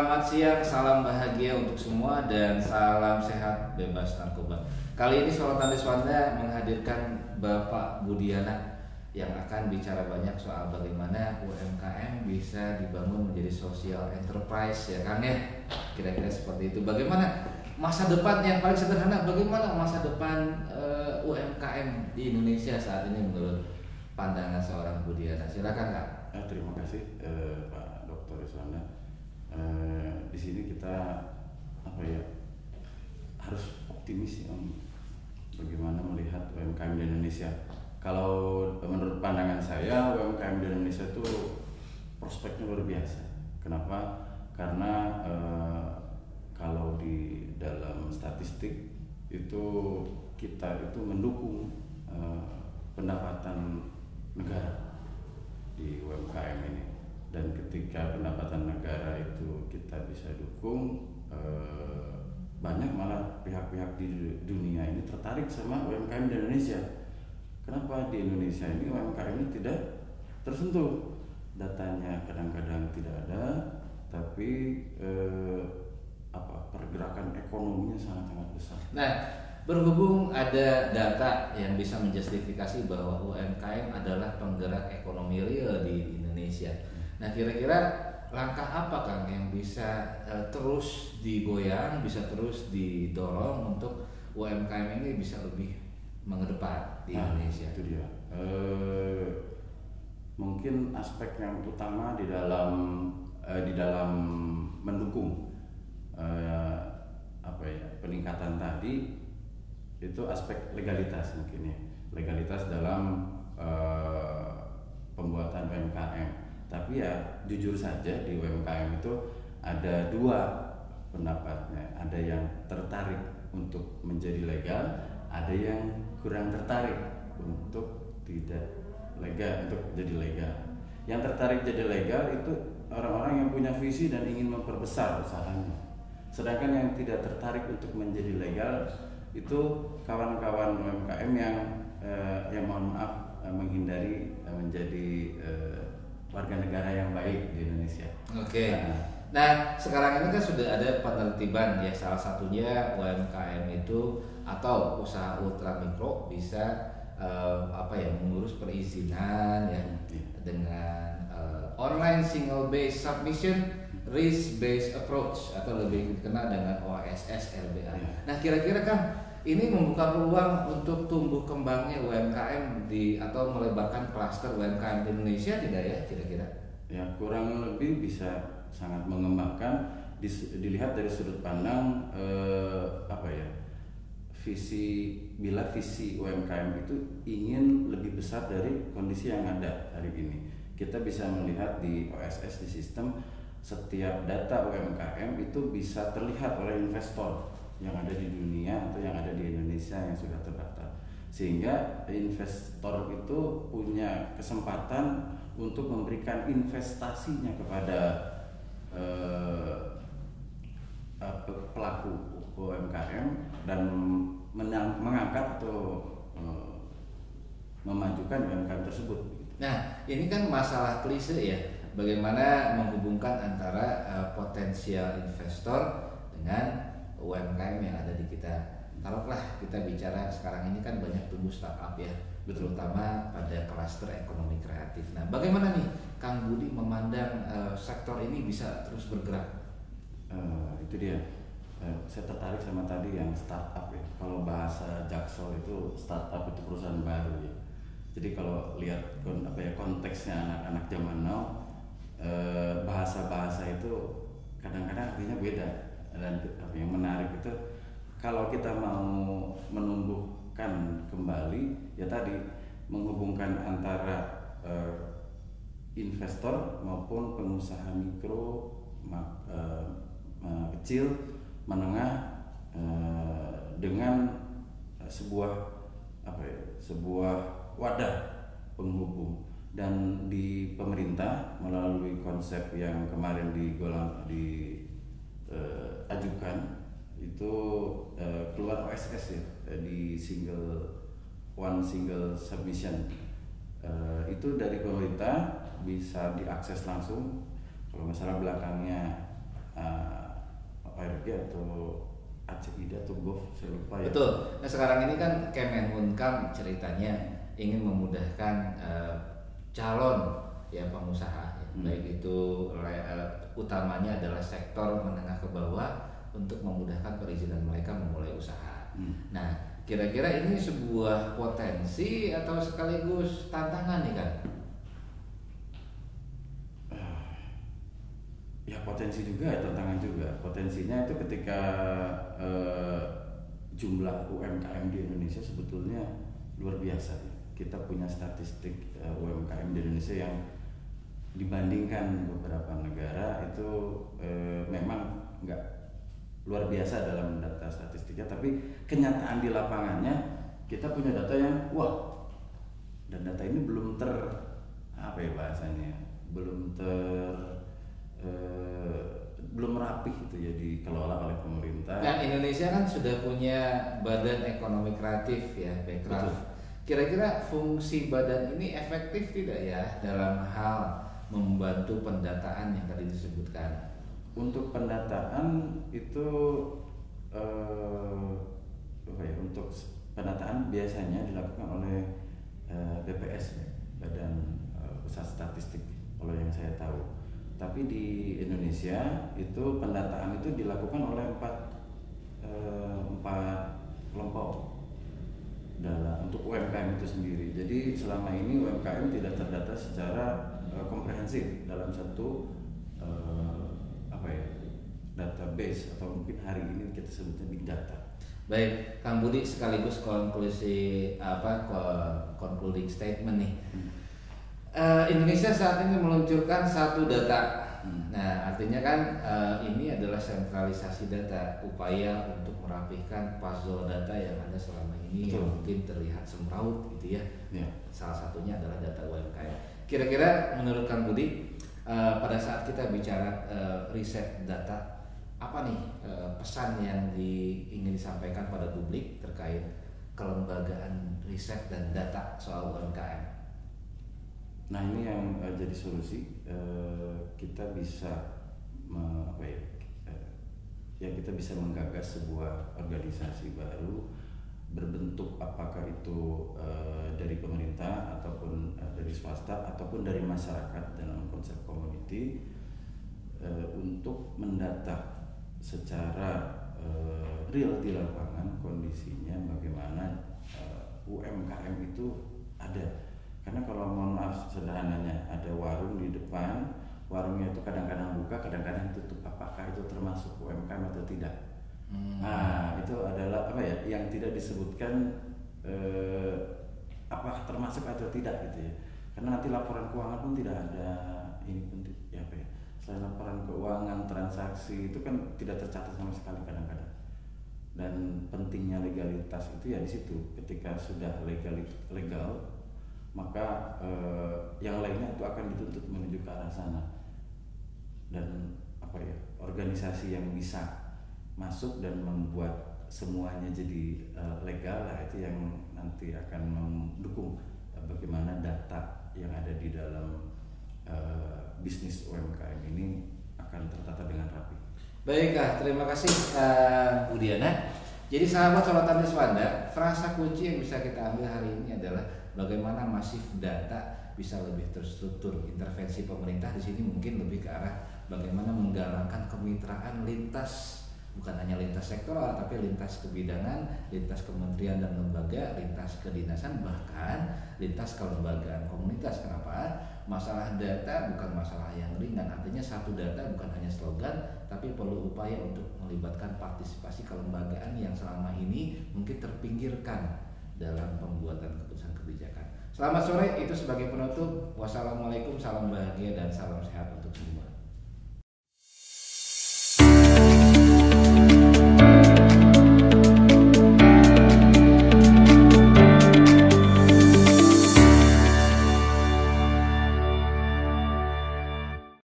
Selamat siang, salam bahagia untuk semua dan salam sehat bebas narkoba. Kali ini Sorotan Deswanda menghadirkan Bapak Budiana yang akan bicara banyak soal bagaimana UMKM bisa dibangun menjadi social enterprise ya Kang ya. Kira-kira seperti itu. Bagaimana masa depan yang paling sederhana, bagaimana masa depan UMKM di Indonesia saat ini menurut pandangan seorang Budiana? Silakan Kak. Terima kasih Pak Dr. Deswanda. Di sini kita harus optimis bagaimana melihat UMKM di Indonesia. Kalau menurut pandangan saya UMKM di Indonesia itu prospeknya luar biasa. Kenapa? Karena kalau di dalam statistik itu kita itu mendukung pendapatan negara di UMKM ini. Dan ketika pendapatan negara itu kita bisa dukung, banyak malah pihak-pihak di dunia ini tertarik sama UMKM di Indonesia. Kenapa di Indonesia ini UMKM ini tidak tersentuh? Datanya kadang-kadang tidak ada, tapi pergerakan ekonominya sangat-sangat besar. Nah, berhubung ada data yang bisa menjustifikasi bahwa UMKM adalah penggerak ekonomi real di Indonesia. Nah, kira-kira langkah apa Kang yang bisa terus digoyang, bisa terus didorong untuk UMKM ini bisa lebih mengedepan di Indonesia? Itu dia. Mungkin aspek yang utama di dalam mendukung peningkatan tadi itu aspek legalitas mungkin ya. Legalitas dalam pembuatan UMKM. Tapi ya jujur saja di UMKM itu ada dua pendapatnya. Ada yang tertarik untuk menjadi legal, ada yang kurang tertarik untuk tidak legal, untuk jadi legal. Yang tertarik jadi legal itu orang-orang yang punya visi dan ingin memperbesar usahanya. Sedangkan yang tidak tertarik untuk menjadi legal itu kawan-kawan UMKM yang mohon maaf menghindari menjadi warga negara yang baik di Indonesia. Oke. Nah, sekarang ini kan sudah ada penertiban ya, salah satunya UMKM itu atau usaha ultra mikro bisa mengurus perizinan ya dengan online single base submission risk based approach atau lebih dikenal dengan OSS LBA. Nah, kira-kira kan ini membuka peluang untuk tumbuh kembangnya UMKM atau melebarkan klaster UMKM di Indonesia tidak ya kira-kira? Ya, kurang lebih bisa sangat mengembangkan dilihat dari sudut pandang visi UMKM itu ingin lebih besar dari kondisi yang ada hari ini. Kita bisa melihat di OSS di sistem setiap data UMKM itu bisa terlihat oleh investor yang ada di dunia atau yang ada di Indonesia yang sudah terdaftar, sehingga investor itu punya kesempatan untuk memberikan investasinya kepada pelaku UMKM dan mengangkat atau memajukan UMKM tersebut. Nah, ini kan masalah klise ya, bagaimana menghubungkan antara potensial investor dengan UMKM yang ada di kita. Taruhlah kita bicara sekarang ini kan banyak tumbuh startup ya, terutama pada klaster ekonomi kreatif. Nah, bagaimana nih Kang Budi memandang sektor ini bisa terus bergerak? Itu dia. Saya tertarik sama tadi yang startup ya. Kalau bahasa Jaksel itu startup itu perusahaan baru ya. Jadi kalau lihat konteksnya anak-anak zaman now, bahasa-bahasa itu kadang-kadang artinya beda. Dan yang menarik itu kalau kita mau menumbuhkan kembali ya tadi menghubungkan antara investor maupun pengusaha mikro, kecil, menengah dengan sebuah wadah penghubung. Dan di pemerintah melalui konsep yang kemarin ajukan itu keluar OSS ya di one single submission itu dari pemerintah bisa diakses langsung. Kalau masalah belakangnya atau ACID atau Gov, saya lupa ya. Betul. Nah sekarang ini kan Kemenkumham ceritanya ingin memudahkan calon ya pengusaha, ya. Baik itu utamanya adalah sektor menengah ke bawah untuk memudahkan perizinan mereka memulai usaha. Nah kira-kira ini sebuah potensi atau sekaligus tantangan nih kan? Ya potensi juga, tantangan juga. Potensinya itu ketika jumlah UMKM di Indonesia sebetulnya luar biasa. Kita punya statistik UMKM di Indonesia yang dibandingkan beberapa negara itu memang nggak luar biasa dalam data statistiknya, tapi kenyataan di lapangannya kita punya data yang wah, dan data ini belum apa ya bahasanya, belum rapih gitu ya dikelola oleh pemerintah. Nah Indonesia kan sudah punya Badan Ekonomi Kreatif ya, Bekraf. Kira-kira fungsi badan ini efektif tidak ya dalam hal membantu pendataan yang tadi disebutkan? Untuk pendataan itu untuk pendataan biasanya dilakukan oleh BPS ya, Badan Pusat Statistik kalau yang saya tahu. Tapi di Indonesia itu pendataan itu dilakukan oleh empat kelompok untuk UMKM itu sendiri. Jadi selama ini UMKM tidak terdata secara komprehensif dalam satu database atau mungkin hari ini kita sebutnya big data. Baik, Kang Budi sekaligus concluding statement nih. Indonesia saat ini meluncurkan satu data. Nah, artinya kan ini adalah sentralisasi data, upaya untuk merapihkan puzzle data yang ada selama ini yang mungkin terlihat semraut gitu ya. Salah satunya adalah data UMKM. Kira-kira menurut Kang Budi pada saat kita bicara riset data, apa nih pesan yang ingin disampaikan pada publik terkait kelembagaan riset dan data soal UMKM? Nah ini yang jadi solusi, kita bisa kita bisa menggagas sebuah organisasi baru berbentuk apakah itu dari pemerintah ataupun dari swasta ataupun dari masyarakat dalam konsep community untuk mendata secara real di lapangan kondisinya bagaimana UMKM itu ada. Karena kalau mohon maaf sederhananya ada warung di depan, warungnya itu kadang-kadang buka, kadang-kadang tutup. Apakah itu termasuk UMKM atau tidak? Nah itu adalah yang tidak disebutkan apakah termasuk atau tidak gitu ya. Karena nanti laporan keuangan pun tidak ada ini pun selain laporan keuangan transaksi itu kan tidak tercatat sama sekali kadang-kadang. Dan pentingnya legalitas itu ya di situ. Ketika sudah legal maka yang lainnya itu akan dituntut menuju ke arah sana. Dan organisasi yang bisa masuk dan membuat semuanya jadi legal lah, itu yang nanti akan mendukung bagaimana data yang ada di dalam bisnis UMKM ini akan tertata dengan rapi. Baiklah, terima kasih Bu Diana. Jadi sahabat Sorotan Deswanda, frasa kunci yang bisa kita ambil hari ini adalah bagaimana masif data bisa lebih terstruktur. Intervensi pemerintah di sini mungkin lebih ke arah bagaimana menggalakkan kemitraan lintas, bukan hanya lintas sektoral tapi lintas kebidangan, lintas kementerian dan lembaga, lintas kedinasan, bahkan lintas kelembagaan komunitas. Kenapa? Masalah data bukan masalah yang ringan, artinya satu data bukan hanya slogan tapi perlu upaya untuk melibatkan partisipasi kelembagaan yang selama ini mungkin terpinggirkan dalam pembuatan keputusan kebijakan. Selamat sore, itu sebagai penutup. Wassalamualaikum, salam bahagia dan salam sehat untuk semua.